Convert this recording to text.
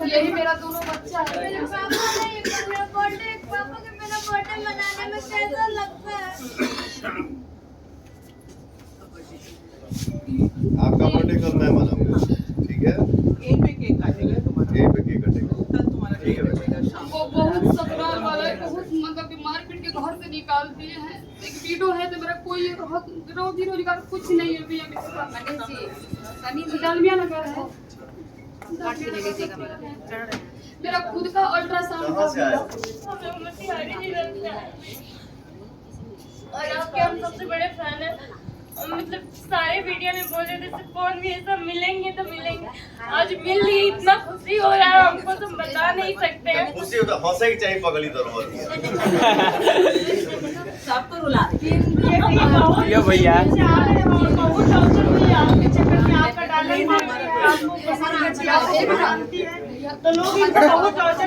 यही मेरा दोनों बच्चा है। मेरे पापा के मेरा बर्थडे मनाने में कैसा लगता है? आपका बर्थडे कल मैं मनाऊंगा, ठीक है? यहीं पे केक काटेगा तुम्हारा, यहीं पे केक कटेगा। कल तुम्हारा केक कटेगा शाम वो बहुत ससुराल वाले बहुत मतलब कि मार पीट के घर से निकाल दिए हैं। एक वीडियो है तो मेरा कोई रोजी रोजगार कुछ नहीं है भैया। डालमिया नगर है, मेरा खुद का अल्ट्रासाउंड कहाँ से आए? और आपके हम सबसे बड़े फैन हैं। मतलब सारे वीडियो में बोले थे फोन भी ये सब मिलेंगे तो मिलेंगे, आज मिल लिए, इतना खुशी हो रहा है हमको तो बता नहीं सकते हैं। खुशी होता हंसे की चाहिए पगली दरबार में। सबको रुला दे। ये भैया तो लोग इनको बहुत